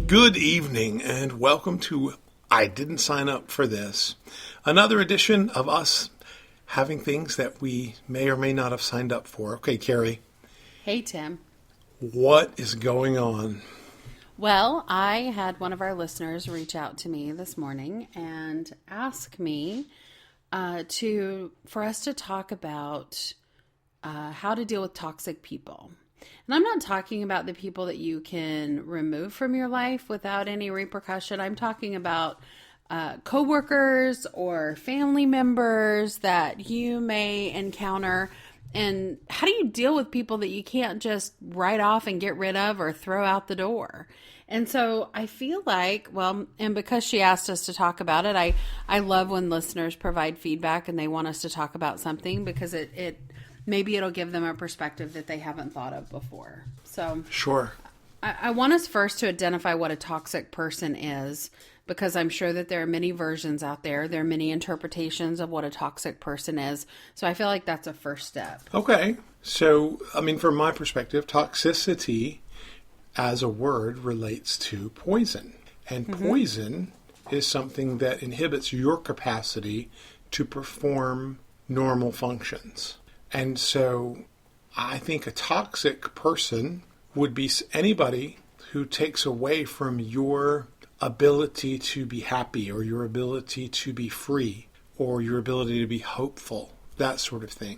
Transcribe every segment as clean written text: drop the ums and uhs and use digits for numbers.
Good evening and welcome to I Didn't Sign Up for This. Another edition of us having things that we may or may not have signed up for. Okay, Carrie. Hey, Tim. What is going on? Well, I had one of our listeners reach out to me this morning and ask me for us to talk about how to deal with toxic people. And I'm not talking about the people that you can remove from your life without any repercussion. I'm talking about coworkers or family members that you may encounter. And how do you deal with people that you can't just write off and get rid of or throw out the door? And so I feel like, and because she asked us to talk about it, I love when listeners provide feedback and they want us to talk about something because maybe it'll give them a perspective that they haven't thought of before. So Sure. I want us first to identify what a toxic person is, because I'm sure that there are many versions out there. There are many interpretations of what a toxic person is. So I feel like that's a first step. Okay. So, from my perspective, toxicity as a word relates to poison. And poison is something that inhibits your capacity to perform normal functions. And so I think a toxic person would be anybody who takes away from your ability to be happy or your ability to be free or your ability to be hopeful, that sort of thing.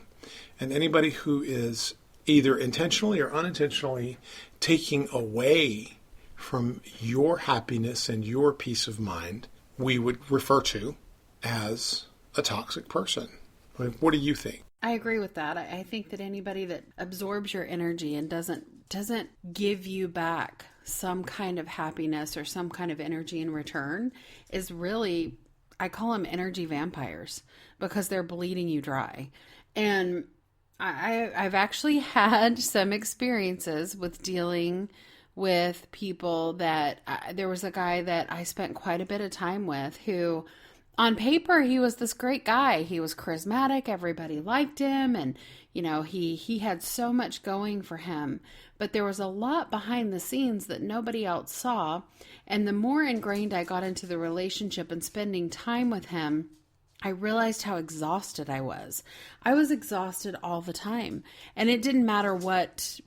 And anybody who is either intentionally or unintentionally taking away from your happiness and your peace of mind, we would refer to as a toxic person. What do you think? I agree with that. I think that anybody that absorbs your energy and doesn't give you back some kind of happiness or some kind of energy in return is really, I call them energy vampires, because they're bleeding you dry. And I've actually had some experiences with dealing with people that there was a guy that I spent quite a bit of time with who, on paper, he was this great guy. He was charismatic. Everybody liked him. And, he had so much going for him. But there was a lot behind the scenes that nobody else saw. And the more ingrained I got into the relationship and spending time with him, I realized how exhausted I was. I was exhausted all the time. And it didn't matter what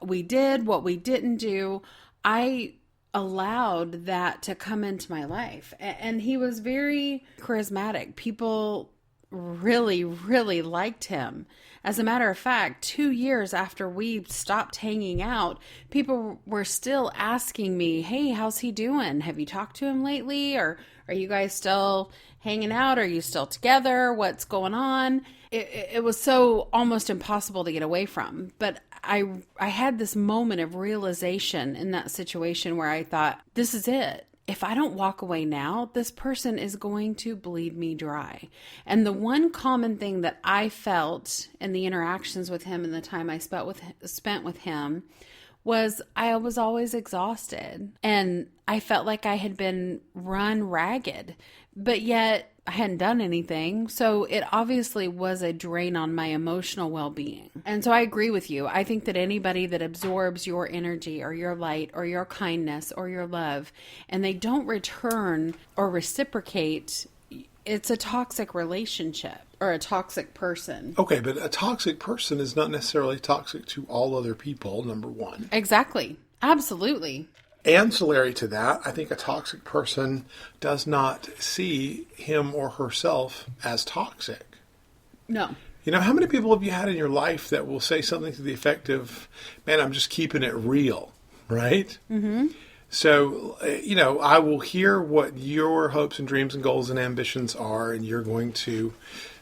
we did, what we didn't do. I allowed that to come into my life. And he was very charismatic. People really, really liked him. As a matter of fact, 2 years after we stopped hanging out, people were still asking me, hey, how's he doing? Have you talked to him lately? Or are you guys still hanging out? Are you still together? What's going on? It was so almost impossible to get away from. But I had this moment of realization in that situation where I thought, this is it. If I don't walk away now, this person is going to bleed me dry. And the one common thing that I felt in the interactions with him and the time I spent with him was I was always exhausted. And I felt like I had been run ragged, but yet I hadn't done anything. So it obviously was a drain on my emotional well-being. And so I agree with you. I think that anybody that absorbs your energy or your light or your kindness or your love, and they don't return or reciprocate, it's a toxic relationship or a toxic person. Okay, but a toxic person is not necessarily toxic to all other people, number one. Exactly. Absolutely. Ancillary to that, I think a toxic person does not see him or herself as toxic. No. How many people have you had in your life that will say something to the effect of, man, I'm just keeping it real, right? Mm-hmm. So, I will hear what your hopes and dreams and goals and ambitions are, and you're going to,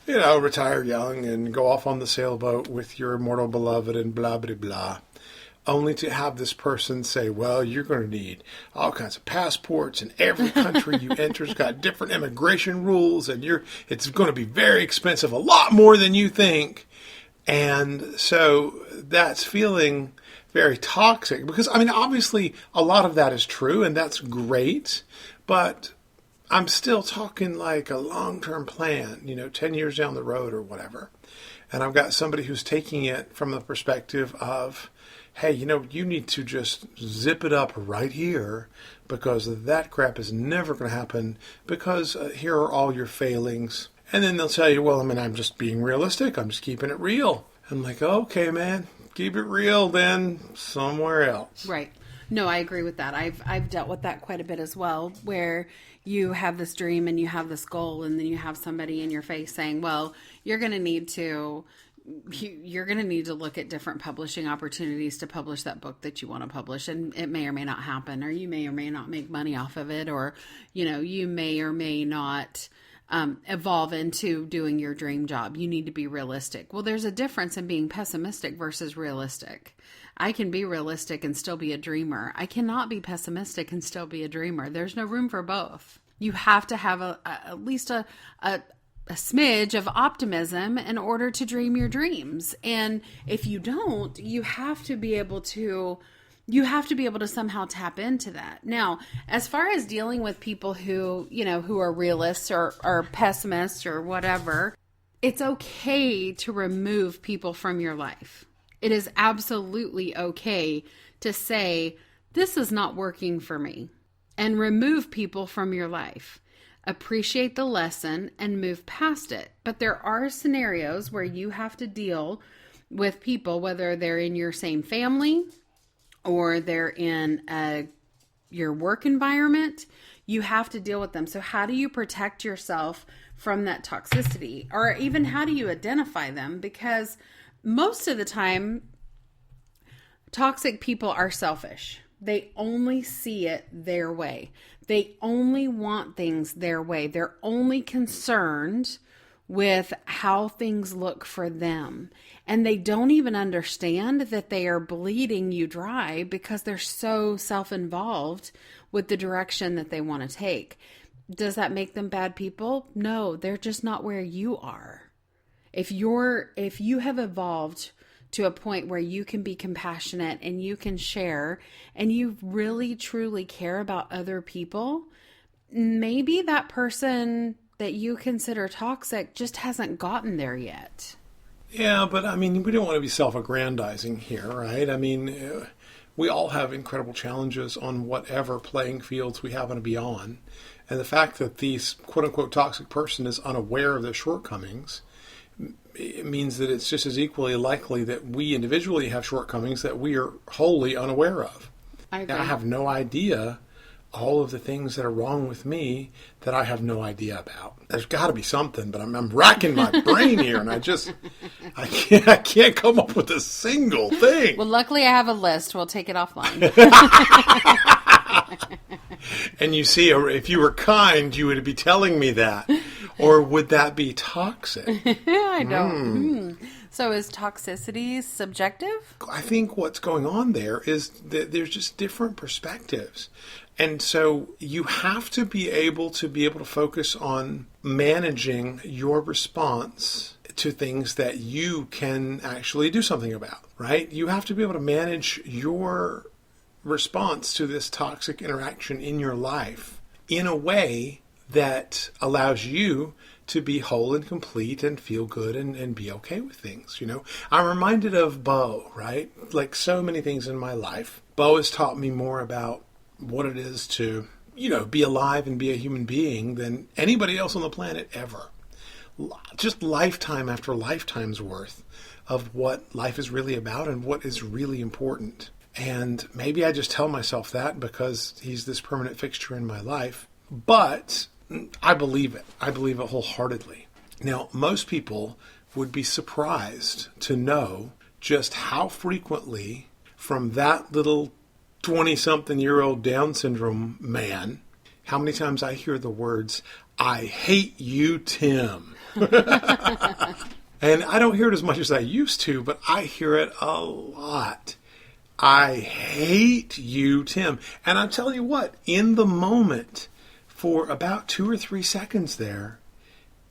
retire young and go off on the sailboat with your immortal beloved and blah, blah, blah. Only to have this person say, well, you're going to need all kinds of passports, and every country you enter's got different immigration rules, and it's going to be very expensive, a lot more than you think. And so that's feeling very toxic because, obviously a lot of that is true and that's great, but I'm still talking like a long-term plan, 10 years down the road or whatever. And I've got somebody who's taking it from the perspective of, hey, you need to just zip it up right here because that crap is never going to happen because here are all your failings. And then they'll tell you, well, I'm just being realistic. I'm just keeping it real. I'm like, okay, man, keep it real then somewhere else. Right. No, I agree with that. I've dealt with that quite a bit as well, where you have this dream and you have this goal, and then you have somebody in your face saying, well, you're going to need to look at different publishing opportunities to publish that book that you want to publish. And it may or may not happen, or you may or may not make money off of it, or, you may or may not evolve into doing your dream job. You need to be realistic. Well, there's a difference in being pessimistic versus realistic. I can be realistic and still be a dreamer. I cannot be pessimistic and still be a dreamer. There's no room for both. You have to have at least a smidge of optimism in order to dream your dreams. And if you don't, you have to be able to somehow tap into that. Now, as far as dealing with people who are realists or pessimists or whatever, it's okay to remove people from your life. It is absolutely okay to say, this is not working for me, and remove people from your life. Appreciate the lesson and move past it. But there are scenarios where you have to deal with people, whether they're in your same family or they're in your work environment. You have to deal with them. So how do you protect yourself from that toxicity? Or even how do you identify them? Because most of the time, toxic people are selfish. They only see it their way. They only want things their way. They're only concerned with how things look for them. And they don't even understand that they are bleeding you dry because they're so self-involved with the direction that they want to take. Does that make them bad people? No, they're just not where you are. If you have evolved to a point where you can be compassionate and you can share and you really truly care about other people, maybe that person that you consider toxic just hasn't gotten there yet. Yeah, but we don't want to be self-aggrandizing here, right? We all have incredible challenges on whatever playing fields we happen to be on. And the fact that these quote-unquote toxic person is unaware of their shortcomings, it means that it's just as equally likely that we individually have shortcomings that we are wholly unaware of. I agree. I have no idea all of the things that are wrong with me that I have no idea about. There's got to be something, but I'm racking my brain here, and I can't come up with a single thing. Well, luckily I have a list. We'll take it offline. And you see, if you were kind, you would be telling me that. Or would that be toxic? I don't. So is toxicity subjective? I think what's going on there is that there's just different perspectives. And so you have to be able to focus on managing your response to things that you can actually do something about, right? You have to be able to manage your response to this toxic interaction in your life in a way that allows you to be whole and complete and feel good and be okay with things. I'm reminded of Bo, right? Like so many things in my life, Bo has taught me more about what it is to, be alive and be a human being than anybody else on the planet ever. Just lifetime after lifetime's worth of what life is really about and what is really important. And maybe I just tell myself that because he's this permanent fixture in my life. But I believe it. I believe it wholeheartedly. Now, most people would be surprised to know just how frequently from that little 20-something-year-old Down syndrome man, how many times I hear the words, "I hate you, Tim." And I don't hear it as much as I used to, but I hear it a lot. I hate you, Tim. And I'm telling you what, in the moment, for about 2 or 3 seconds there,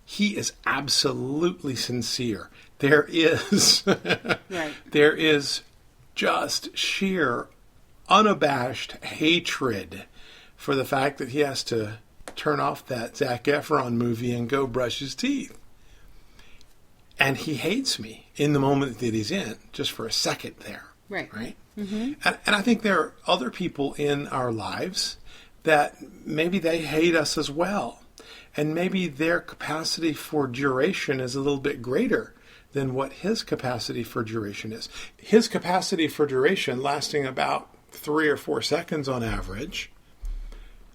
he is absolutely sincere. There is, Right. There is just sheer, unabashed hatred for the fact that he has to turn off that Zac Efron movie and go brush his teeth. And he hates me in the moment that he's in, just for a second there. Right. And I think there are other people in our lives that maybe they hate us as well. And maybe their capacity for duration is a little bit greater than what his capacity for duration is. His capacity for duration, lasting about 3 or 4 seconds on average,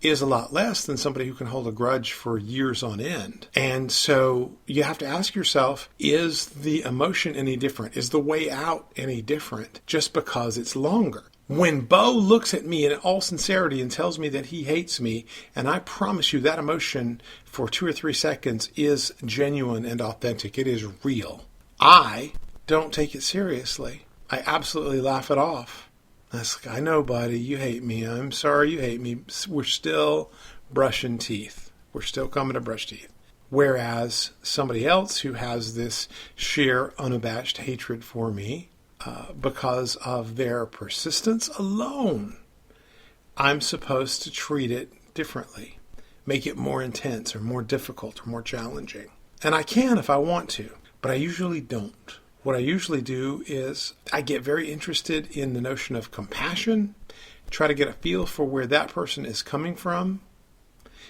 is a lot less than somebody who can hold a grudge for years on end. And so you have to ask yourself, is the emotion any different? Is the way out any different just because it's longer? When Bo looks at me in all sincerity and tells me that he hates me, and I promise you that emotion for 2 or 3 seconds is genuine and authentic. It is real. I don't take it seriously. I absolutely laugh it off. I know, buddy, you hate me. I'm sorry you hate me. We're still brushing teeth. We're still coming to brush teeth. Whereas somebody else who has this sheer, unabashed hatred for me, because of their persistence alone, I'm supposed to treat it differently, make it more intense or more difficult or more challenging. And I can if I want to, but I usually don't. What I usually do is I get very interested in the notion of compassion, try to get a feel for where that person is coming from.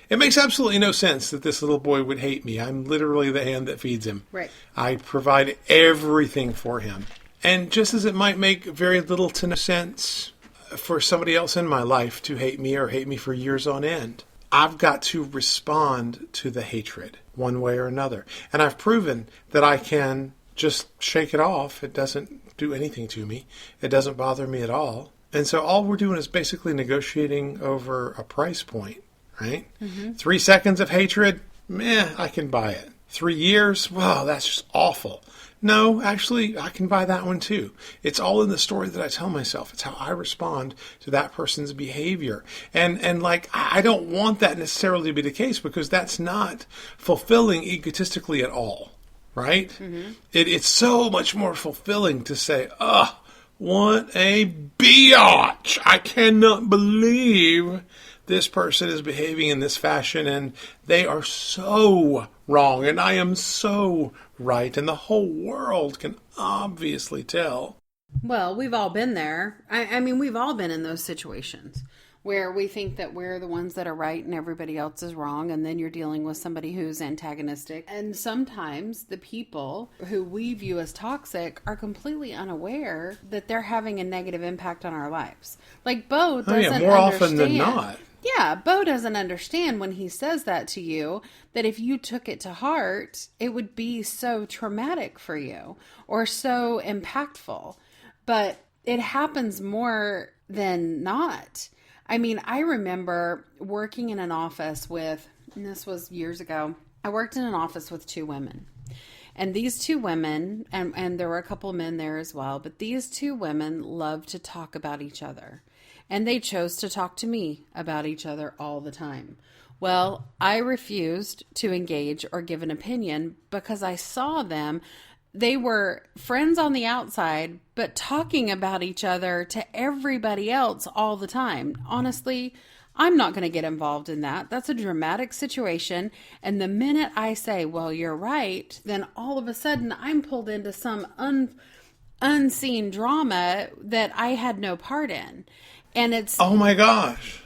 It makes absolutely no sense that this little boy would hate me. I'm literally the hand that feeds him. Right. I provide everything for him. And just as it might make very little to no sense for somebody else in my life to hate me or hate me for years on end, I've got to respond to the hatred one way or another. And I've proven that I can just shake it off. It doesn't do anything to me. It doesn't bother me at all. And so all we're doing is basically negotiating over a price point, right? 3 seconds of hatred, I can buy it. 3 years, wow, that's just awful. No, actually, I can buy that one too. It's all in the story that I tell myself. It's how I respond to that person's behavior. And like, I don't want that necessarily to be the case because that's not fulfilling egotistically at all, right? It's so much more fulfilling to say, what a biatch. I cannot believe this person is behaving in this fashion and they are so wrong and I am so right, and the whole world can obviously tell. Well, we've all been there. I mean, we've all been in those situations where we think that we're the ones that are right and everybody else is wrong, and then you're dealing with somebody who's antagonistic. And sometimes the people who we view as toxic are completely unaware that they're having a negative impact on our lives. Like Bo doesn't more understand. often than not. Yeah, Bo doesn't understand when he says that to you, that if you took it to heart, it would be so traumatic for you or so impactful. But it happens more than not. I mean, I remember working in an office with, and this was years ago, I worked in an office with 2 women. And these 2 women, and there were a couple of men there as well, but these 2 women loved to talk about each other. And they chose to talk to me about each other all the time. Well, I refused to engage or give an opinion because I saw them. They were friends on the outside, but talking about each other to everybody else all the time. Honestly, I'm not going to get involved in that. That's a dramatic situation. And the minute I say, well, you're right, then all of a sudden I'm pulled into some unseen drama that I had no part in. And it's... Oh my gosh.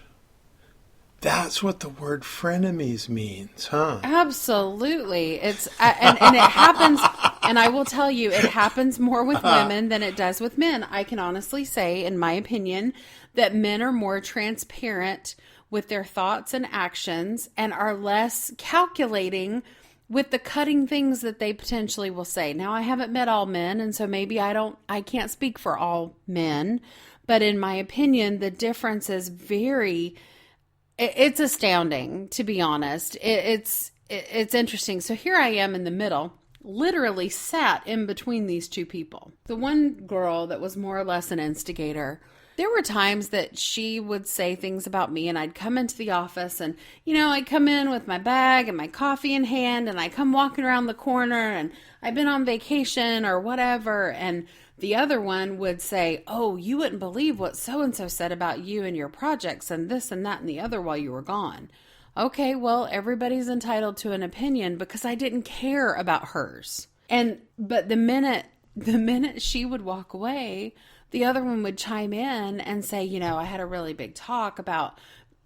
That's what the word frenemies means, huh? Absolutely. It's and it happens, and I will tell you, it happens more with women than it does with men. I can honestly say, in my opinion, that men are more transparent with their thoughts and actions and are less calculating with the cutting things that they potentially will say. Now, I haven't met all men, and so maybe I can't speak for all men, but in my opinion, the difference is it's astounding, to be honest. It's interesting. So here I am in the middle, literally sat in between these 2 people. The one girl that was more or less an instigator, there were times that she would say things about me, and I'd come into the office and, I'd come in with my bag and my coffee in hand, and I come walking around the corner, and I've been on vacation or whatever, and the other one would say, oh, you wouldn't believe what so-and-so said about you and your projects and this and that and the other while you were gone. Okay, well, everybody's entitled to an opinion because I didn't care about hers. But the minute she would walk away, the other one would chime in and say, I had a really big talk about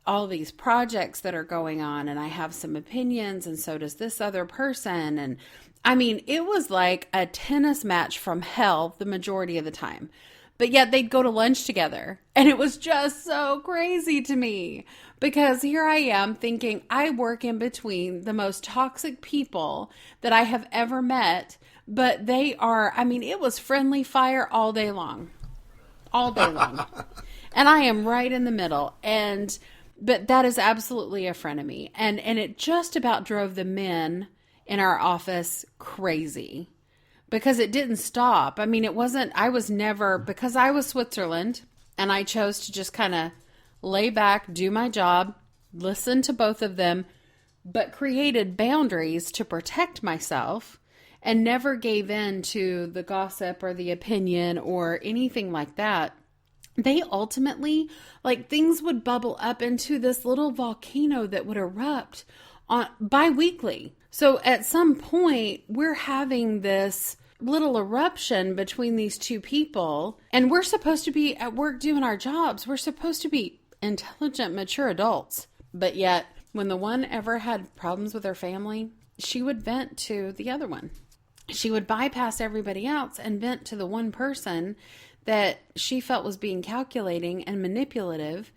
all these projects that are going on, and I have some opinions, and so does this other person. And I mean, it was like a tennis match from hell the majority of the time. But yet they'd go to lunch together. And it was just so crazy to me, because here I am thinking I work in between the most toxic people that I have ever met. But they are, I mean, it was friendly fire all day long. All day long. And I am right in the middle. But that is absolutely a frenemy. And it just about drove the men in our office crazy. Because it didn't stop. I mean, because I was Switzerland, and I chose to just kind of lay back, do my job, listen to both of them, but created boundaries to protect myself and never gave in to the gossip or the opinion or anything like that. They ultimately, like, things would bubble up into this little volcano that would erupt bi-weekly. So at some point, we're having this little eruption between these two people, and we're supposed to be at work doing our jobs. We're supposed to be intelligent, mature adults. But yet, when the one ever had problems with her family, she would vent to the other one. She would bypass everybody else and vent to the one person that she felt was being calculating and manipulative,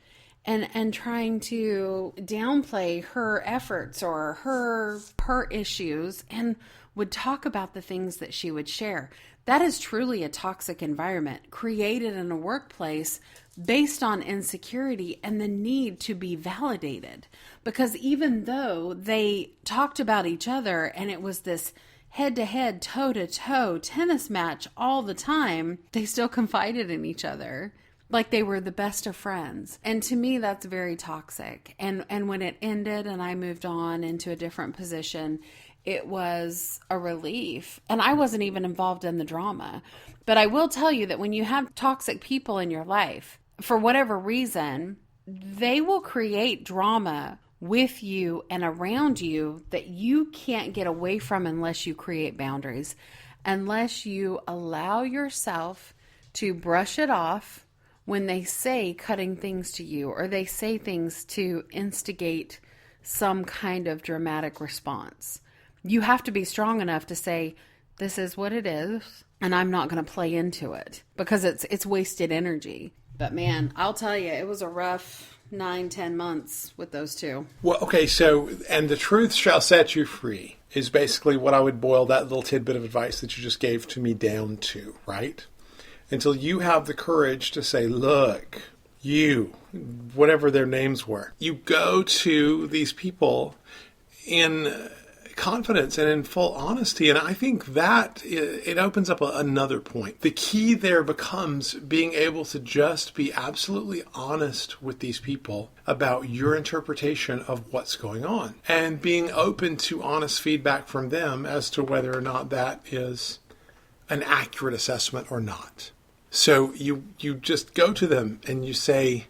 and trying to downplay her efforts or her issues, and would talk about the things that she would share. That is truly a toxic environment created in a workplace based on insecurity and the need to be validated. Because even though they talked about each other and it was this head-to-head, toe-to-toe tennis match all the time, they still confided in each other like they were the best of friends. And to me, that's very toxic. And when it ended and I moved on into a different position, it was a relief. And I wasn't even involved in the drama. But I will tell you that when you have toxic people in your life, for whatever reason, they will create drama with you and around you that you can't get away from unless you create boundaries, unless you allow yourself to brush it off when they say cutting things to you, or they say things to instigate some kind of dramatic response. You have to be strong enough to say, this is what it is, and I'm not going to play into it, because it's wasted energy. But man, I'll tell you, it was a rough 9-10 months with those two. Well, okay, so, and the truth shall set you free is basically what I would boil that little tidbit of advice that you just gave to me down to, right? Until you have the courage to say, look, you, whatever their names were, you go to these people in confidence and in full honesty. And I think that it opens up another point. The key there becomes being able to just be absolutely honest with these people about your interpretation of what's going on, and being open to honest feedback from them as to whether or not that is an accurate assessment or not. So you just go to them and you say,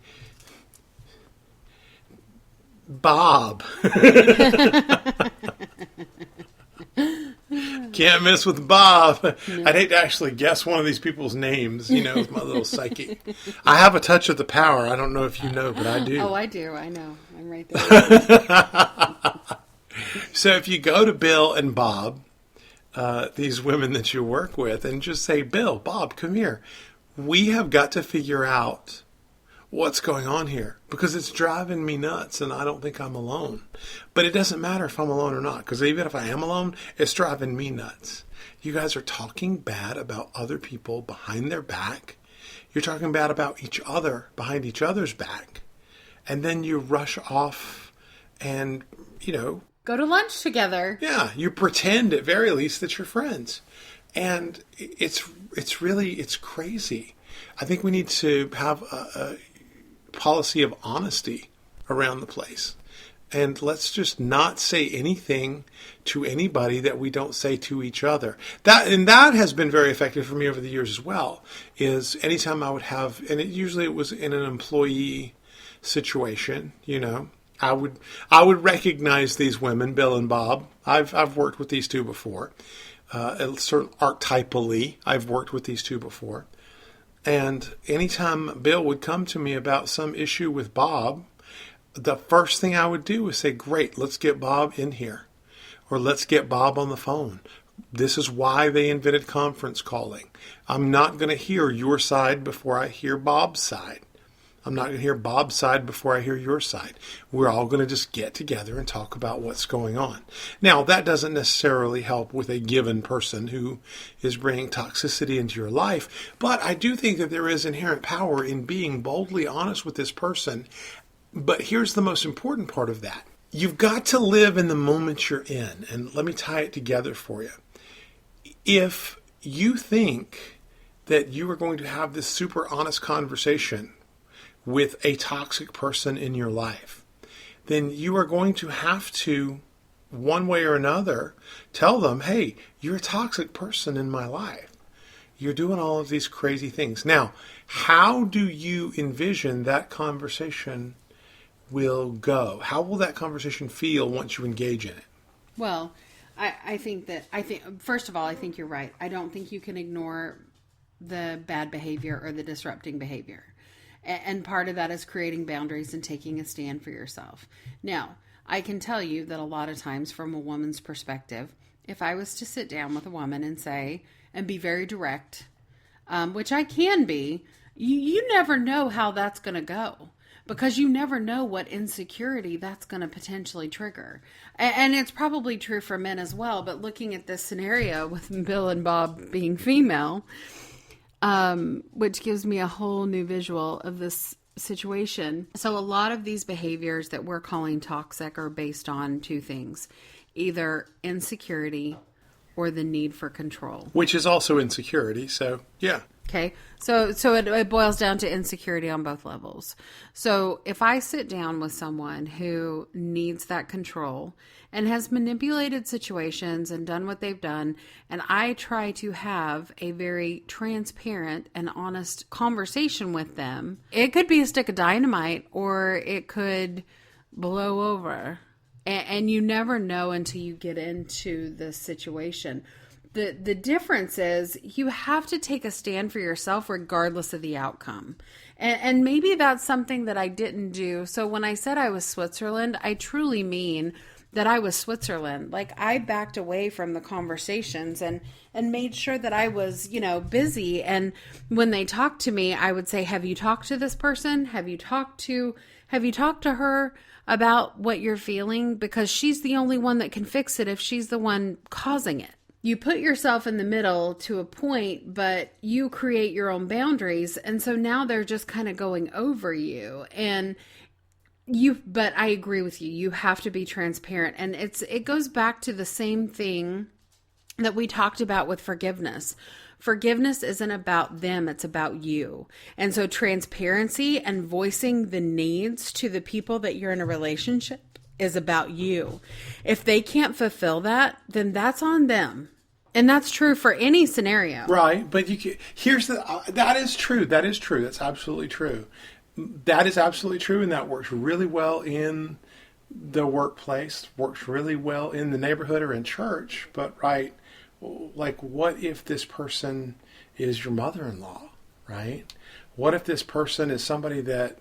Bob. Can't mess with Bob. No. I'd hate to actually guess one of these people's names, with my little psyche. I have a touch of the power. I don't know if you know, but I do. Oh, I do. I know. I'm right there. So if you go to Bill and Bob, these women that you work with, and just say, Bill, Bob, come here. We have got to figure out what's going on here, because it's driving me nuts and I don't think I'm alone. But it doesn't matter if I'm alone or not, because even if I am alone, it's driving me nuts. You guys are talking bad about other people behind their back. You're talking bad about each other behind each other's back. And then you rush off and, go to lunch together. Yeah, you pretend at very least that you're friends. And it's crazy. I think we need to have a policy of honesty around the place. And let's just not say anything to anybody that we don't say to each other. That has been very effective for me over the years as well, is anytime I would have, and usually it was in an employee situation, I would recognize these women, Bill and Bob. I've worked with these two before. Sort of archetypally, I've worked with these two before. And anytime Bill would come to me about some issue with Bob, the first thing I would do is say, great, let's get Bob in here. Or let's get Bob on the phone. This is why they invented conference calling. I'm not going to hear your side before I hear Bob's side. I'm not going to hear Bob's side before I hear your side. We're all going to just get together and talk about what's going on. Now, that doesn't necessarily help with a given person who is bringing toxicity into your life, but I do think that there is inherent power in being boldly honest with this person. But here's the most important part of that. You've got to live in the moment you're in, and let me tie it together for you. If you think that you are going to have this super honest conversation with a toxic person in your life, then you are going to have to, one way or another, tell them, hey, you're a toxic person in my life. You're doing all of these crazy things. Now, how do you envision that conversation will go? How will that conversation feel once you engage in it? Well, I think first of all, I think you're right. I don't think you can ignore the bad behavior or the disrupting behavior. And part of that is creating boundaries and taking a stand for yourself. Now, I can tell you that a lot of times from a woman's perspective, if I was to sit down with a woman and say, and be very direct, which I can be, you never know how that's going to go. Because you never know what insecurity that's going to potentially trigger. And it's probably true for men as well. But looking at this scenario with Bill and Bob being female, which gives me a whole new visual of this situation. So a lot of these behaviors that we're calling toxic are based on two things. Either insecurity or the need for control. Which is also insecurity. So, yeah. Okay, so it boils down to insecurity on both levels. So if I sit down with someone who needs that control and has manipulated situations and done what they've done, and I try to have a very transparent and honest conversation with them, it could be a stick of dynamite or it could blow over. And you never know until you get into the situation. The difference is you have to take a stand for yourself regardless of the outcome. And maybe that's something that I didn't do. So when I said I was Switzerland, I truly mean that I was Switzerland. Like I backed away from the conversations and made sure that I was, busy. And when they talked to me, I would say, have you talked to this person? Have you talked to her about what you're feeling? Because she's the only one that can fix it if she's the one causing it. You put yourself in the middle to a point, but you create your own boundaries. And so now they're just kind of going over you. But I agree with you. You have to be transparent. And it goes back to the same thing that we talked about with forgiveness. Forgiveness isn't about them, it's about you. And so transparency and voicing the needs to the people that you're in a relationship is about you. If they can't fulfill that, then that's on them. And that's true for any scenario. Right, but that is true. That is true. That's absolutely true. That is absolutely true, and that works really well in the workplace, works really well in the neighborhood or in church. But right, like what if this person is your mother-in-law, right? What if this person is somebody that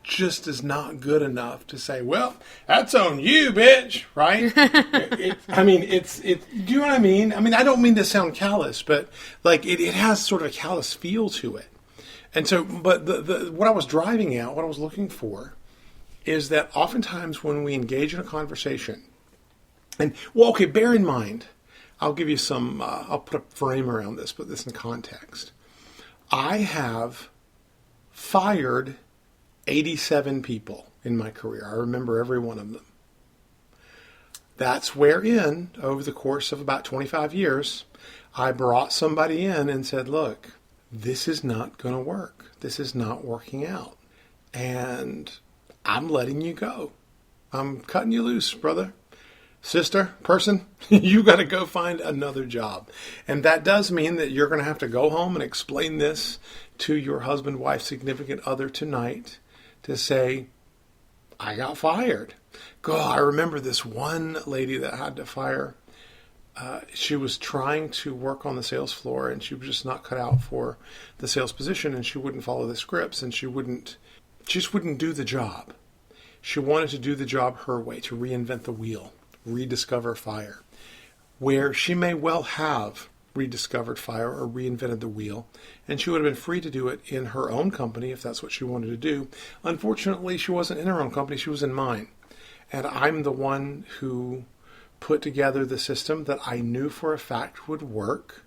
just is not good enough to say, well, that's on you, bitch, right? Do you know what I mean? I mean, I don't mean to sound callous, but like it has sort of a callous feel to it. And so, but what I was driving at, what I was looking for, is that oftentimes when we engage in a conversation, bear in mind, I'll give you some, I'll put a frame around this, put this in context. I have fired 87 people in my career. I remember every one of them. That's wherein, over the course of about 25 years, I brought somebody in and said, look, this is not going to work. This is not working out. And I'm letting you go. I'm cutting you loose, brother, sister, person. You got to go find another job. And that does mean that you're going to have to go home and explain this to your husband, wife, significant other tonight. To say, I got fired. God, I remember this one lady that had to fire she was trying to work on the sales floor, and she was just not cut out for the sales position, and she wouldn't follow the scripts, and she just wouldn't do the job. She wanted to do the job her way, to reinvent the wheel, rediscover fire, where she may well have rediscovered fire or reinvented the wheel, and she would have been free to do it in her own company if that's what she wanted to do. Unfortunately, she wasn't in her own company, she was in mine. And I'm the one who put together the system that I knew for a fact would work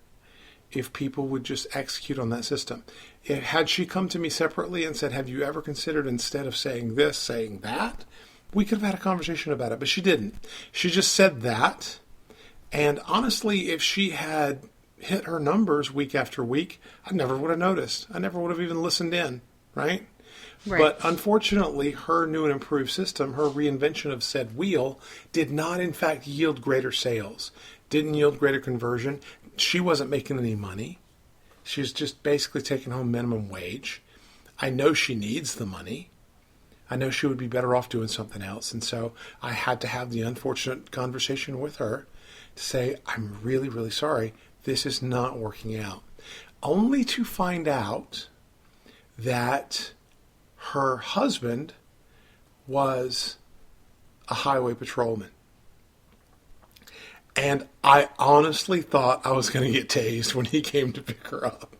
if people would just execute on that system. Had she come to me separately and said, have you ever considered, instead of saying this, saying that, we could have had a conversation about it, but she didn't. She just said that. And honestly, if she had hit her numbers week after week, I never would have noticed. I never would have even listened in, right? Right. But unfortunately, her new and improved system, her reinvention of said wheel, did not in fact yield greater sales, didn't yield greater conversion. She wasn't making any money. She was just basically taking home minimum wage. I know she needs the money. I know she would be better off doing something else. And so I had to have the unfortunate conversation with her to say, I'm really, really sorry. This is not working out. Only to find out that her husband was a highway patrolman. And I honestly thought I was going to get tased when he came to pick her up.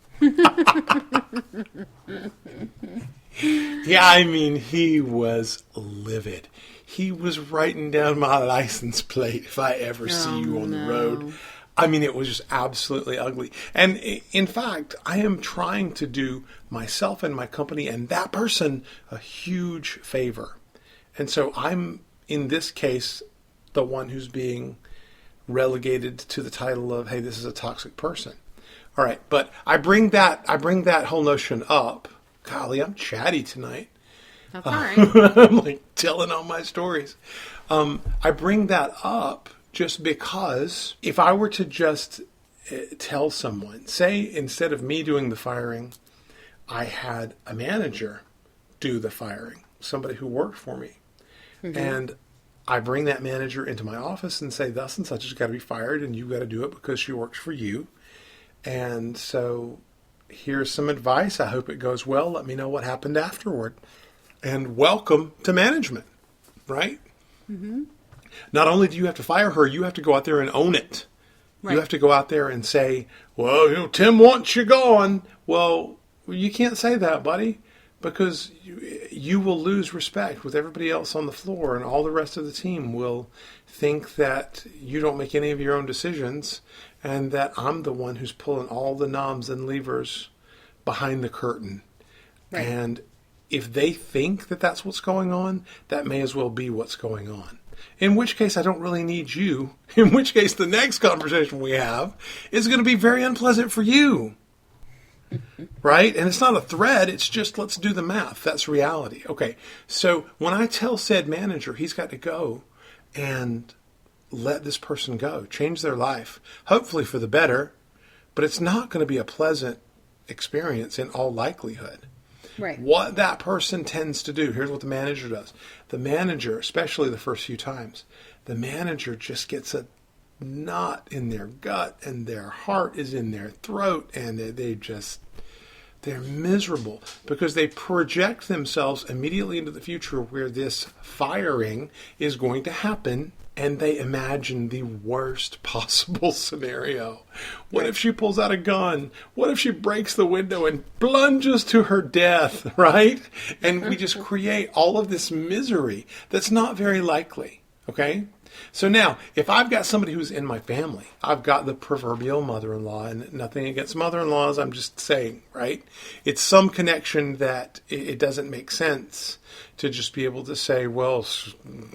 Yeah, I mean, he was livid. He was writing down my license plate if I ever see you on the road. I mean, it was just absolutely ugly. And in fact, I am trying to do myself and my company and that person a huge favor. And so I'm, in this case, the one who's being relegated to the title of, hey, this is a toxic person. All right, but I bring that whole notion up. Golly, I'm chatty tonight. That's all right. I'm like telling all my stories. I bring that up just because if I were to just tell someone, say instead of me doing the firing, I had a manager do the firing, somebody who worked for me. Mm-hmm. And I bring that manager into my office and say, thus and such has got to be fired, and you've got to do it because she works for you. And so here's some advice. I hope it goes well. Let me know what happened afterward. And welcome to management, right? Mm-hmm. Not only do you have to fire her, you have to go out there and own it. Right. You have to go out there and say, well, Tim wants you gone. Well, you can't say that, buddy, because you will lose respect with everybody else on the floor, and all the rest of the team will think that you don't make any of your own decisions and that I'm the one who's pulling all the knobs and levers behind the curtain. Right. And if they think that that's what's going on, that may as well be what's going on. In which case, I don't really need you. In which case, the next conversation we have is going to be very unpleasant for you. Right? And it's not a threat. It's just, let's do the math. That's reality. Okay. So when I tell said manager he's got to go and let this person go, change their life, hopefully for the better, but it's not going to be a pleasant experience in all likelihood. Right. What that person tends to do, here's what the manager does. The manager, especially the first few times, the manager just gets a knot in their gut and their heart is in their throat, and they're miserable because they project themselves immediately into the future where this firing is going to happen, and they imagine the worst possible scenario. What if she pulls out a gun? What if she breaks the window and plunges to her death, right? And we just create all of this misery that's not very likely, okay? So now, if I've got somebody who's in my family, I've got the proverbial mother-in-law, and nothing against mother-in-laws, I'm just saying, right? It's some connection that it doesn't make sense to just be able to say, well,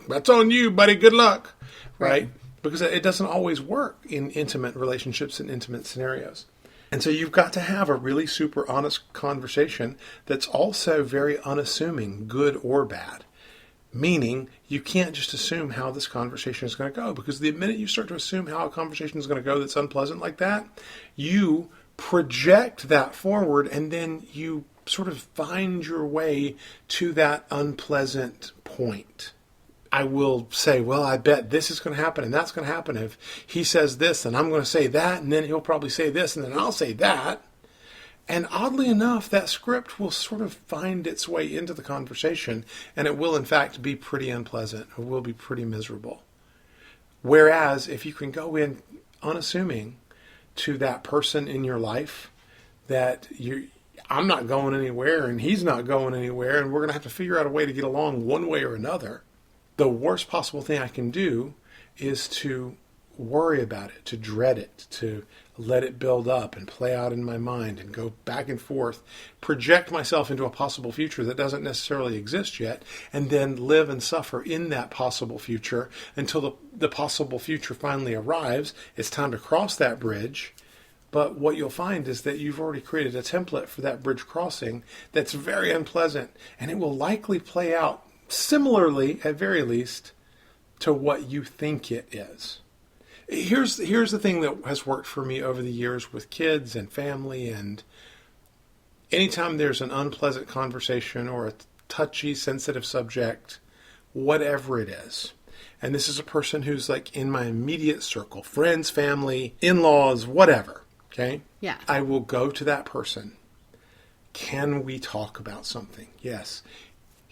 that's on you, buddy, good luck, right? Because it doesn't always work in intimate relationships and intimate scenarios. And so you've got to have a really super honest conversation that's also very unassuming, good or bad. Meaning, you can't just assume how this conversation is going to go, because the minute you start to assume how a conversation is going to go that's unpleasant like that, you project that forward, and then you sort of find your way to that unpleasant point. I will say, well, I bet this is going to happen and that's going to happen. If he says this, then I'm going to say that, and then he'll probably say this, and then I'll say that. And oddly enough, that script will sort of find its way into the conversation, and it will, in fact, be pretty unpleasant. It will be pretty miserable. Whereas if you can go in unassuming to that person in your life that I'm not going anywhere and he's not going anywhere, and we're going to have to figure out a way to get along one way or another, the worst possible thing I can do is to worry about it, to dread it, to let it build up and play out in my mind and go back and forth, project myself into a possible future that doesn't necessarily exist yet, and then live and suffer in that possible future until the possible future finally arrives. It's time to cross that bridge. But what you'll find is that you've already created a template for that bridge crossing that's very unpleasant, and it will likely play out similarly, at very least, to what you think it is. Here's the thing that has worked for me over the years with kids and family, and anytime there's an unpleasant conversation or a touchy, sensitive subject, whatever it is, and this is a person who's like in my immediate circle, friends, family, in-laws, whatever, okay? Yeah. I will go to that person. Can we talk about something? Yes.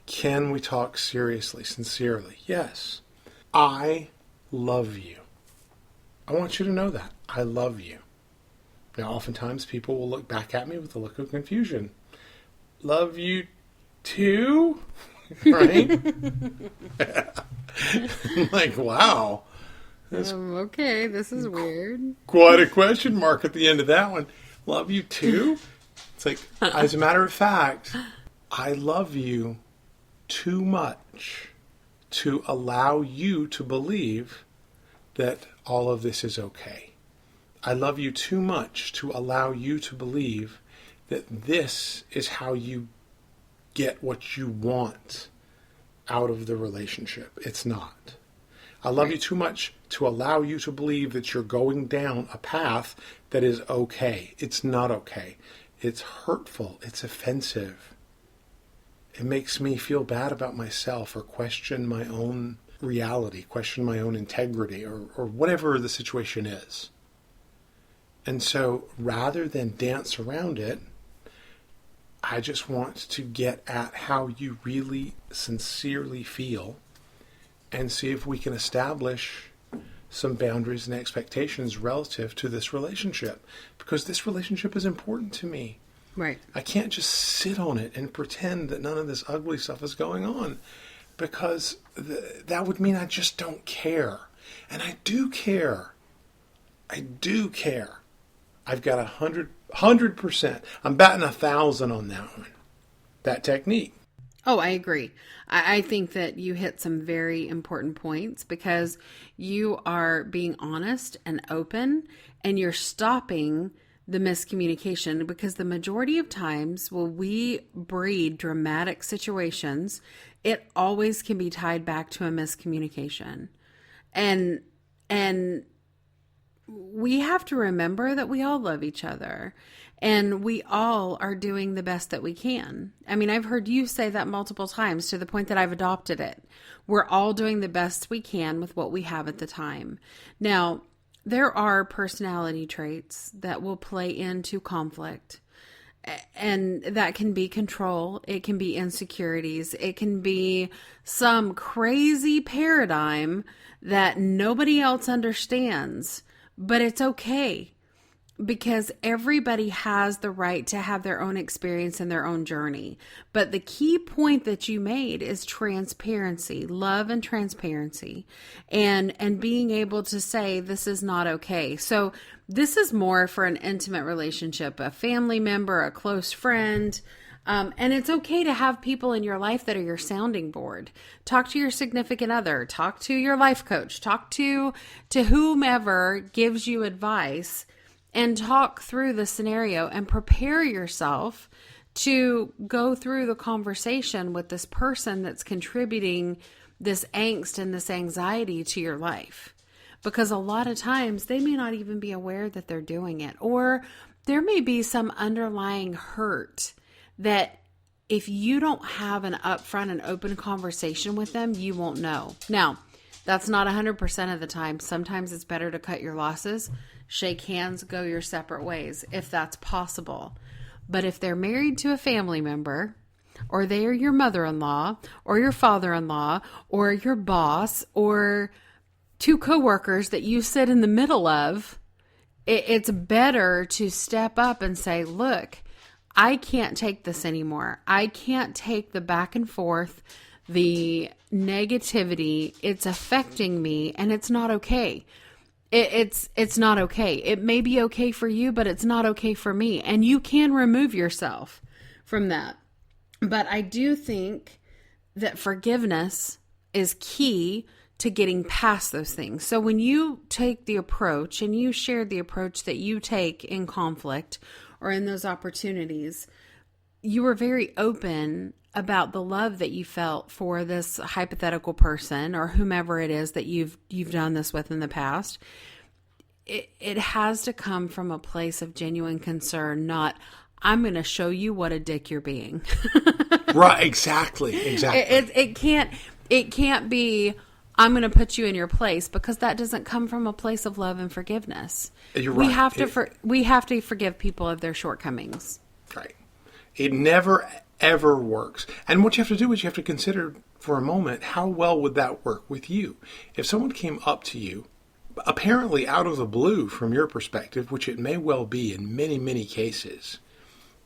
Can we talk seriously, sincerely? Yes. I love you. I want you to know that. I love you. Now, oftentimes people will look back at me with a look of confusion. Love you too? Right? Like, wow. Okay, this is weird. Quite a question mark at the end of that one. Love you too? It's like, as a matter of fact, I love you too much to allow you to believe that all of this is okay. I love you too much to allow you to believe that this is how you get what you want out of the relationship. It's not. I love you too much to allow you to believe that you're going down a path that is okay. It's not okay. It's hurtful. It's offensive. It makes me feel bad about myself or question my own reality, question my own integrity, or whatever the situation is. And so rather than dance around it, I just want to get at how you really sincerely feel and see if we can establish some boundaries and expectations relative to this relationship, because this relationship is important to me. Right. I can't just sit on it and pretend that none of this ugly stuff is going on, because that would mean I just don't care. And I do care. I do care. I've got 100%. I'm batting 1,000 on that one. That technique. Oh, I agree. I think that you hit some very important points, because you are being honest and open, and you're stopping the miscommunication, because the majority of times when we breed dramatic situations, it always can be tied back to a miscommunication. And we have to remember that we all love each other, and we all are doing the best that we can. I mean, I've heard you say that multiple times, to the point that I've adopted it. We're all doing the best we can with what we have at the time. Now, there are personality traits that will play into conflict, and that can be control. It can be insecurities. It can be some crazy paradigm that nobody else understands, but it's okay, because everybody has the right to have their own experience and their own journey. But the key point that you made is transparency, love and transparency, and being able to say, this is not okay. So this is more for an intimate relationship, a family member, a close friend. And it's okay to have people in your life that are your sounding board. Talk to your significant other, talk to your life coach, talk to whomever gives you advice, and talk through the scenario and prepare yourself to go through the conversation with this person that's contributing this angst and this anxiety to your life. Because a lot of times they may not even be aware that they're doing it, or there may be some underlying hurt that if you don't have an upfront and open conversation with them, you won't know. Now, that's not 100% of the time. Sometimes it's better to cut your losses, shake hands, go your separate ways, if that's possible. But if they're married to a family member, or they are your mother-in-law, or your father-in-law, or your boss, or two coworkers that you sit in the middle of, it's better to step up and say, look, I can't take this anymore. I can't take the back and forth, the negativity. It's affecting me, and it's not okay. It's not okay. It may be okay for you, but it's not okay for me. And you can remove yourself from that. But I do think that forgiveness is key to getting past those things. So when you take the approach, and you shared the approach that you take in conflict or in those opportunities, you were very open about the love that you felt for this hypothetical person or whomever it is that you've done this with in the past. It has to come from a place of genuine concern, not, I'm going to show you what a dick you're being. Right, exactly. It can't be, I'm going to put you in your place, because that doesn't come from a place of love and forgiveness. You're right. We have to forgive people of their shortcomings. Right. It never, ever works. And what you have to do is you have to consider for a moment, how well would that work with you? If someone came up to you, apparently out of the blue from your perspective, which it may well be in many, many cases,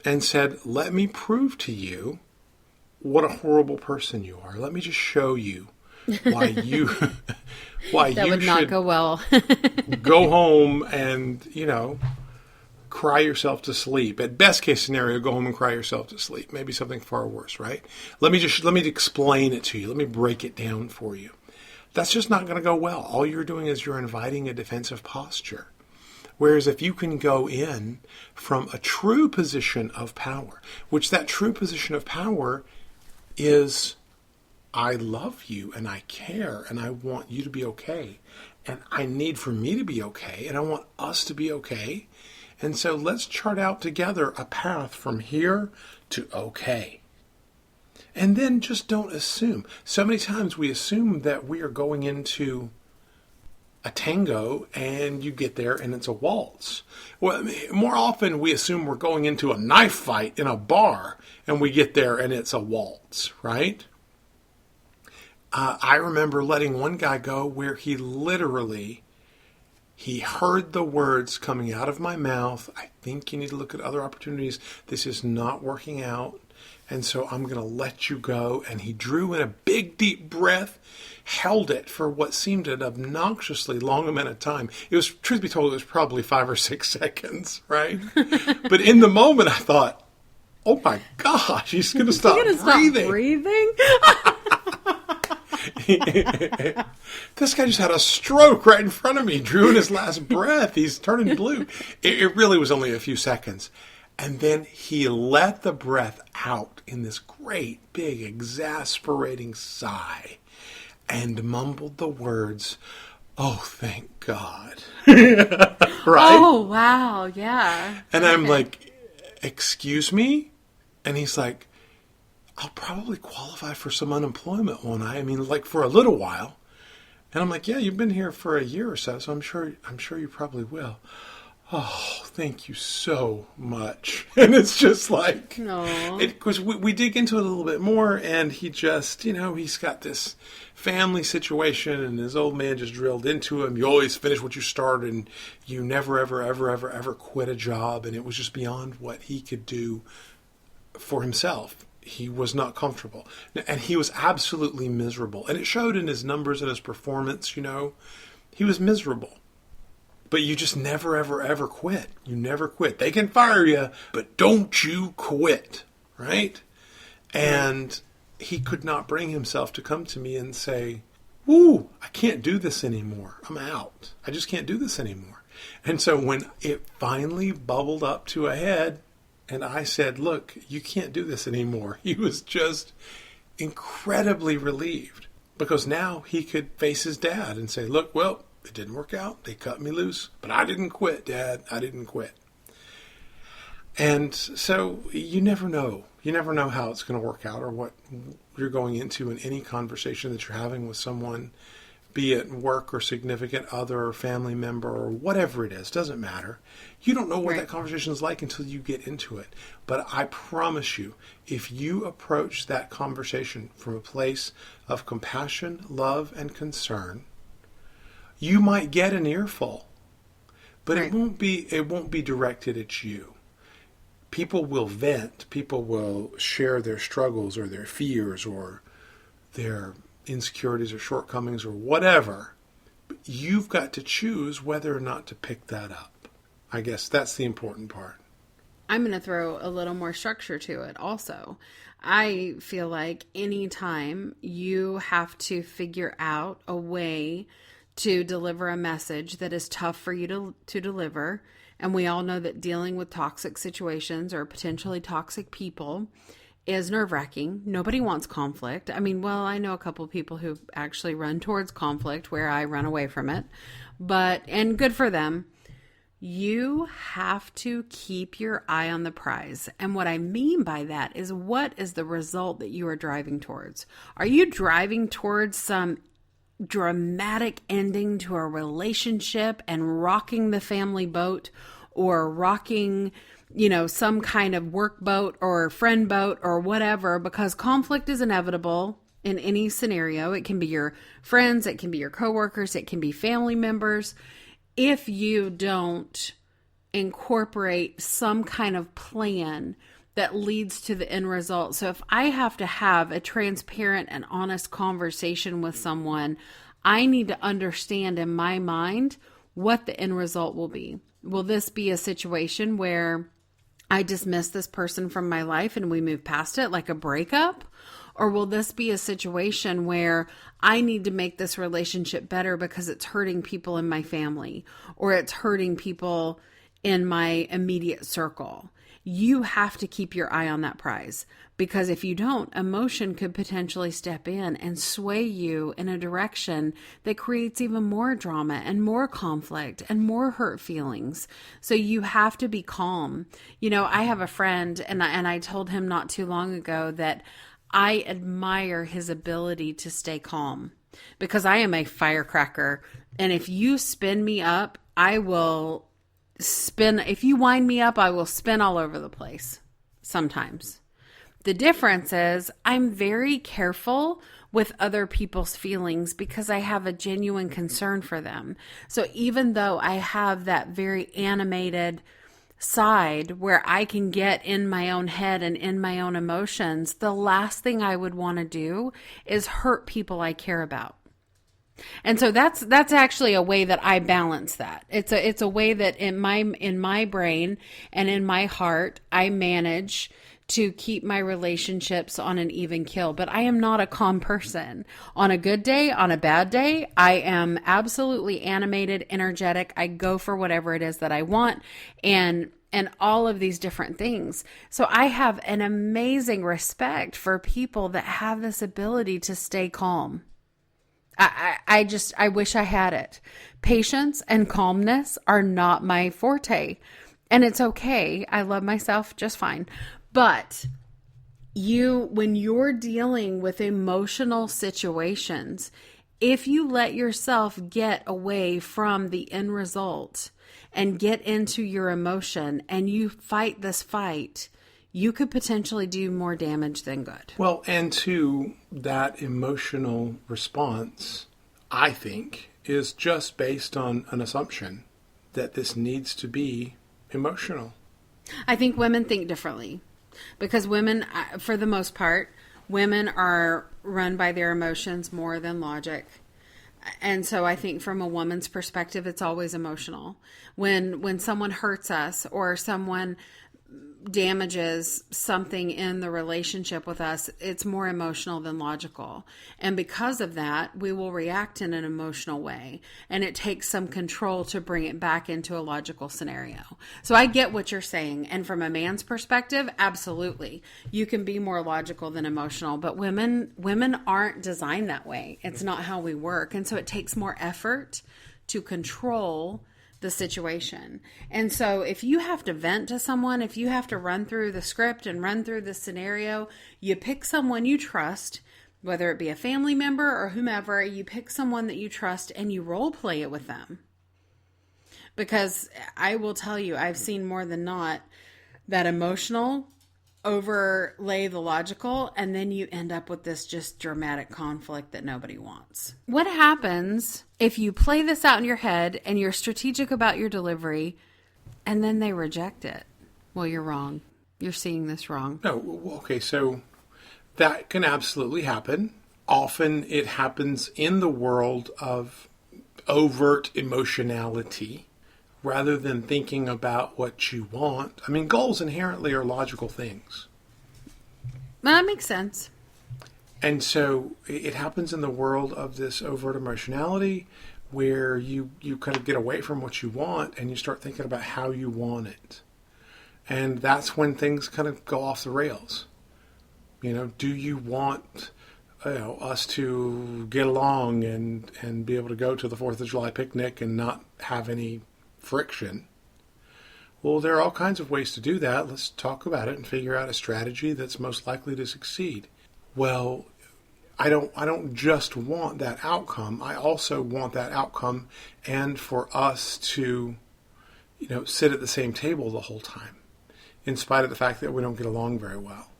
and said, let me prove to you what a horrible person you are. Let me just show you why you that would not go well. Go home and, cry yourself to sleep. At best case scenario, go home and cry yourself to sleep. Maybe something far worse, right? Let me explain it to you. Let me break it down for you. That's just not going to go well. All you're doing is you're inviting a defensive posture. Whereas if you can go in from a true position of power, which that true position of power is, I love you and I care and I want you to be okay. And I need for me to be okay and I want us to be okay. And so let's chart out together a path from here to okay. And then just don't assume. So many times we assume that we are going into a tango and you get there and it's a waltz. Well, more often we assume we're going into a knife fight in a bar and we get there and it's a waltz, right? I remember letting one guy go where he heard the words coming out of my mouth. I think you need to look at other opportunities. This is not working out. And so I'm going to let you go. And he drew in a big, deep breath, held it for what seemed an obnoxiously long amount of time. It was, truth be told, it was probably 5 or 6 seconds, right? But in the moment, I thought, oh my gosh, he's going to stop breathing. Stop breathing? This guy just had a stroke right in front of me, drew in his last breath. He's turning blue. It really was only a few seconds. And then he let the breath out in this great, big, exasperating sigh and mumbled the words, oh, thank God. Right? Oh, wow. Yeah. And I'm like, excuse me? And he's like, I'll probably qualify for some unemployment, won't I? I mean, like for a little while. And I'm like, yeah, you've been here for a year or so I'm sure you probably will. Oh, thank you so much. And it's just like, because we dig into it a little bit more, and he just, he's got this family situation, and his old man just drilled into him. You always finish what you started, and you never, ever, ever, ever, ever quit a job. And it was just beyond what he could do for himself. He was not comfortable. And he was absolutely miserable. And it showed in his numbers and his performance, He was miserable. But you just never, ever, ever quit. You never quit. They can fire you, but don't you quit, right? And he could not bring himself to come to me and say, woo, I can't do this anymore. I'm out. I just can't do this anymore. And so when it finally bubbled up to a head, and I said, look, you can't do this anymore, he was just incredibly relieved, because now he could face his dad and say, look, well, it didn't work out. They cut me loose. But I didn't quit, Dad. I didn't quit. And so you never know. You never know how it's going to work out or what you're going into in any conversation that you're having with someone, be it work or significant other or family member or whatever it is. Doesn't matter. You don't know what that conversation is like until you get into it. But I promise you, if you approach that conversation from a place of compassion, love, and concern, you might get an earful, but it won't be directed at you. People will vent. People will share their struggles or their fears or their insecurities or shortcomings or whatever. But you've got to choose whether or not to pick that up. I guess that's the important part. I'm going to throw a little more structure to it also. I feel like anytime you have to figure out a way to deliver a message that is tough for you to deliver, and we all know that dealing with toxic situations or potentially toxic people is nerve-wracking. Nobody wants conflict. I mean, well, I know a couple of people who actually run towards conflict where I run away from it, and good for them. You have to keep your eye on the prize. And what I mean by that is, what is the result that you are driving towards? Are you driving towards some dramatic ending to a relationship and rocking the family boat, or rocking, some kind of work boat or friend boat or whatever? Because conflict is inevitable in any scenario. It can be your friends, it can be your coworkers, it can be family members. If you don't incorporate some kind of plan that leads to the end result. So if I have to have a transparent and honest conversation with someone, I need to understand in my mind what the end result will be. Will this be a situation where I dismiss this person from my life and we move past it like a breakup? Or will this be a situation where I need to make this relationship better because it's hurting people in my family or it's hurting people in my immediate circle? You have to keep your eye on that prize, because if you don't, emotion could potentially step in and sway you in a direction that creates even more drama and more conflict and more hurt feelings. So you have to be calm. I have a friend, and I told him not too long ago that I admire his ability to stay calm, because I am a firecracker. And if you spin me up, I will spin. If you wind me up, I will spin all over the place sometimes. The difference is I'm very careful with other people's feelings because I have a genuine concern for them. So even though I have that very animated side where I can get in my own head and in my own emotions, the last thing I would want to do is hurt people I care about. And so that's actually a way that I balance that. It's a way that in my brain and in my heart, I manage to keep my relationships on an even keel. But I am not a calm person. On a good day, on a bad day, I am absolutely animated, energetic. I go for whatever it is that I want, and all of these different things. So I have an amazing respect for people that have this ability to stay calm. I wish I had it. Patience and calmness are not my forte. And it's okay. I love myself just fine. But when you're dealing with emotional situations, if you let yourself get away from the end result and get into your emotion and you fight this fight, you could potentially do more damage than good. Well, and to that emotional response, I think, is just based on an assumption that this needs to be emotional. I think women think differently, because women, for the most part, women are run by their emotions more than logic. And so I think from a woman's perspective, it's always emotional. When someone hurts us or someone damages something in the relationship with us, it's more emotional than logical. And because of that, we will react in an emotional way. And it takes some control to bring it back into a logical scenario. So I get what you're saying. And from a man's perspective, absolutely. You can be more logical than emotional. But women aren't designed that way. It's not how we work. And so it takes more effort to control the situation. And so if you have to vent to someone, if you have to run through the script and run through the scenario, you pick someone you trust, whether it be a family member or whomever, you pick someone that you trust and you role play it with them. Because I will tell you, I've seen more than not that emotional overlay the logical, and then you end up with this just dramatic conflict that nobody wants. What happens if you play this out in your head and you're strategic about your delivery and then they reject it? Well, you're wrong. You're seeing this wrong. No, okay, so that can absolutely happen. Often it happens in the world of overt emotionality rather than thinking about what you want. I mean, goals inherently are logical things. That makes sense. And so it happens in the world of this overt emotionality where you kind of get away from what you want and you start thinking about how you want it. And that's when things kind of go off the rails. You know, do you want us to get along and be able to go to the 4th of July picnic and not have any friction? Well, there are all kinds of ways to do that. Let's talk about it and figure out a strategy that's most likely to succeed. Well, I don't just want that outcome. I also want that outcome and for us to, sit at the same table the whole time, in spite of the fact that we don't get along very well.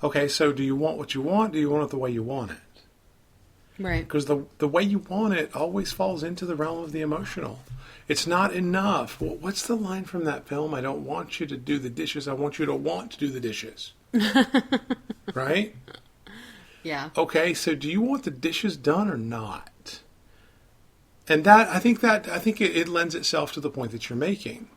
Okay, so do you want what you want? Do you want it the way you want it? Right. Because the way you want it always falls into the realm of the emotional. It's not enough. Well, what's the line from that film? I don't want you to do the dishes. I want you to want to do the dishes. Right? Yeah. Okay, so do you want the dishes done or not? And I think it lends itself to the point that you're making.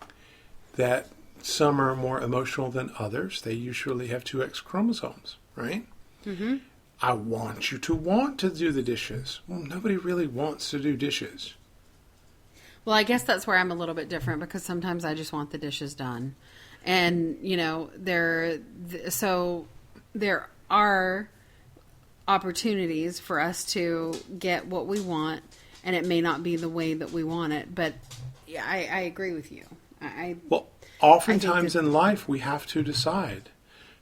That some are more emotional than others. They usually have 2 X chromosomes, right? Mm-hmm. I want you to want to do the dishes. Well, nobody really wants to do dishes. Well, I guess that's where I'm a little bit different because sometimes I just want the dishes done. And, there are opportunities for us to get what we want, and it may not be the way that we want it. But yeah, I agree with you. Well, oftentimes in life, we have to decide,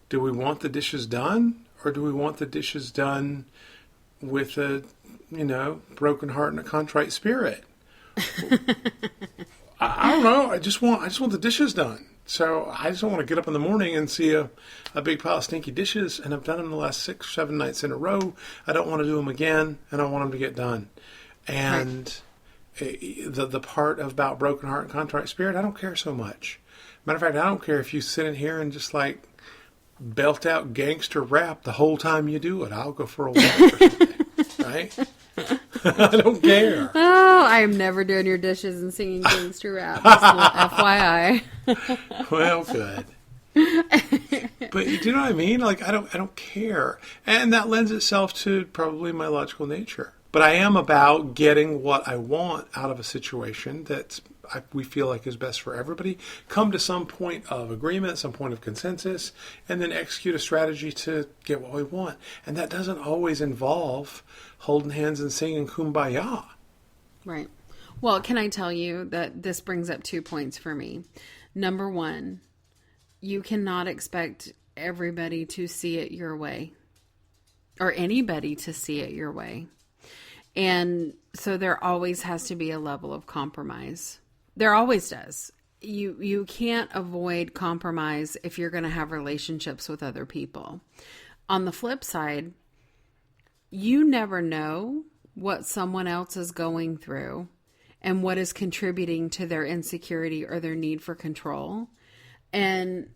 do we want the dishes done or do we want the dishes done with a, broken heart and a contrite spirit? I don't know. I just want the dishes done. So I just don't want to get up in the morning and see a big pile of stinky dishes, and I've done them the last 6 or 7 nights in a row. I don't want to do them again, and I want them to get done. And the part about broken heart and contrite spirit, I don't care so much. Matter of fact, I don't care if you sit in here and just belt out gangster rap the whole time you do it. I'll go for a walk or something, right? I don't care. Oh, I am never doing your dishes and singing gangster rap. FYI. Well, good. But do you know what I mean? I don't care. And that lends itself to probably my logical nature. But I am about getting what I want out of a situation that we feel like is best for everybody, come to some point of agreement, some point of consensus, and then execute a strategy to get what we want. And that doesn't always involve holding hands and singing Kumbaya. Right. Well, can I tell you that this brings up 2 points for me? Number 1, you cannot expect everybody to see it your way, or anybody to see it your way. And so there always has to be a level of compromise. There always does. You can't avoid compromise if you're going to have relationships with other people. On the flip side, you never know what someone else is going through and what is contributing to their insecurity or their need for control. And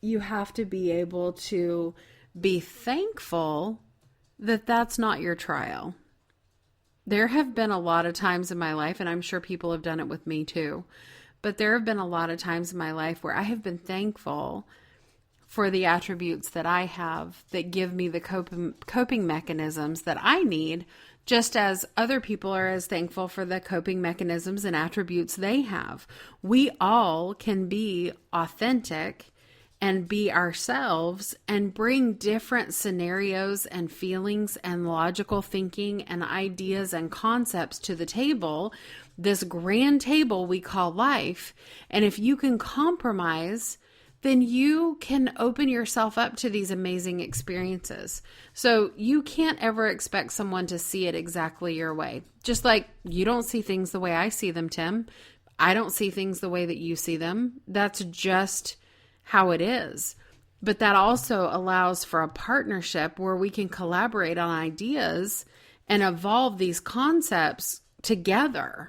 you have to be able to be thankful that that's not your trial. There have been a lot of times in my life, and I'm sure people have done it with me too, but there have been a lot of times in my life where I have been thankful for the attributes that I have that give me the coping mechanisms that I need, just as other people are as thankful for the coping mechanisms and attributes they have. We all can be authentic and be ourselves and bring different scenarios and feelings and logical thinking and ideas and concepts to the table, this grand table we call life. And if you can compromise, then you can open yourself up to these amazing experiences. So you can't ever expect someone to see it exactly your way. Just like you don't see things the way I see them, Tim. I don't see things the way that you see them. That's just how it is. But that also allows for a partnership where we can collaborate on ideas and evolve these concepts together.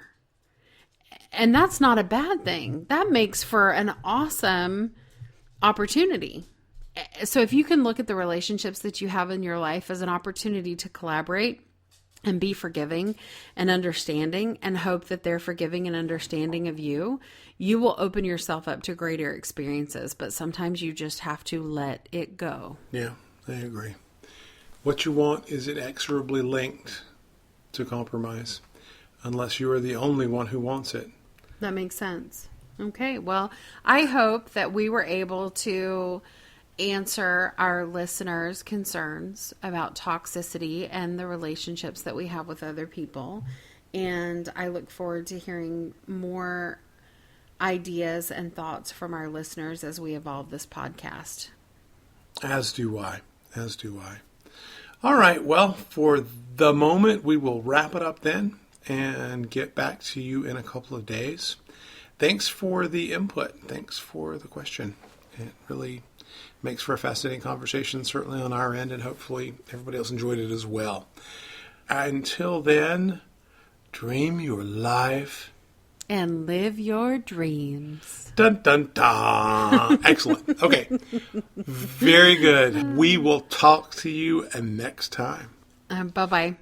And that's not a bad thing. That makes for an awesome opportunity. So if you can look at the relationships that you have in your life as an opportunity to collaborate and be forgiving and understanding and hope that they're forgiving and understanding of you, you will open yourself up to greater experiences. But sometimes you just have to let it go. Yeah, I agree. What you want is inexorably linked to compromise, unless you are the only one who wants it. That makes sense. Okay, well, I hope that we were able to answer our listeners' concerns about toxicity and the relationships that we have with other people. And I look forward to hearing more ideas and thoughts from our listeners as we evolve this podcast. As do I. As do I. All right, well, for the moment, we will wrap it up then and get back to you in a couple of days. Thanks for the input. Thanks for the question. It really makes for a fascinating conversation, certainly on our end, and hopefully everybody else enjoyed it as well. Until then, dream your life. And live your dreams. Dun, dun, dun. Excellent. Okay. Very good. We will talk to you next time. Bye-bye.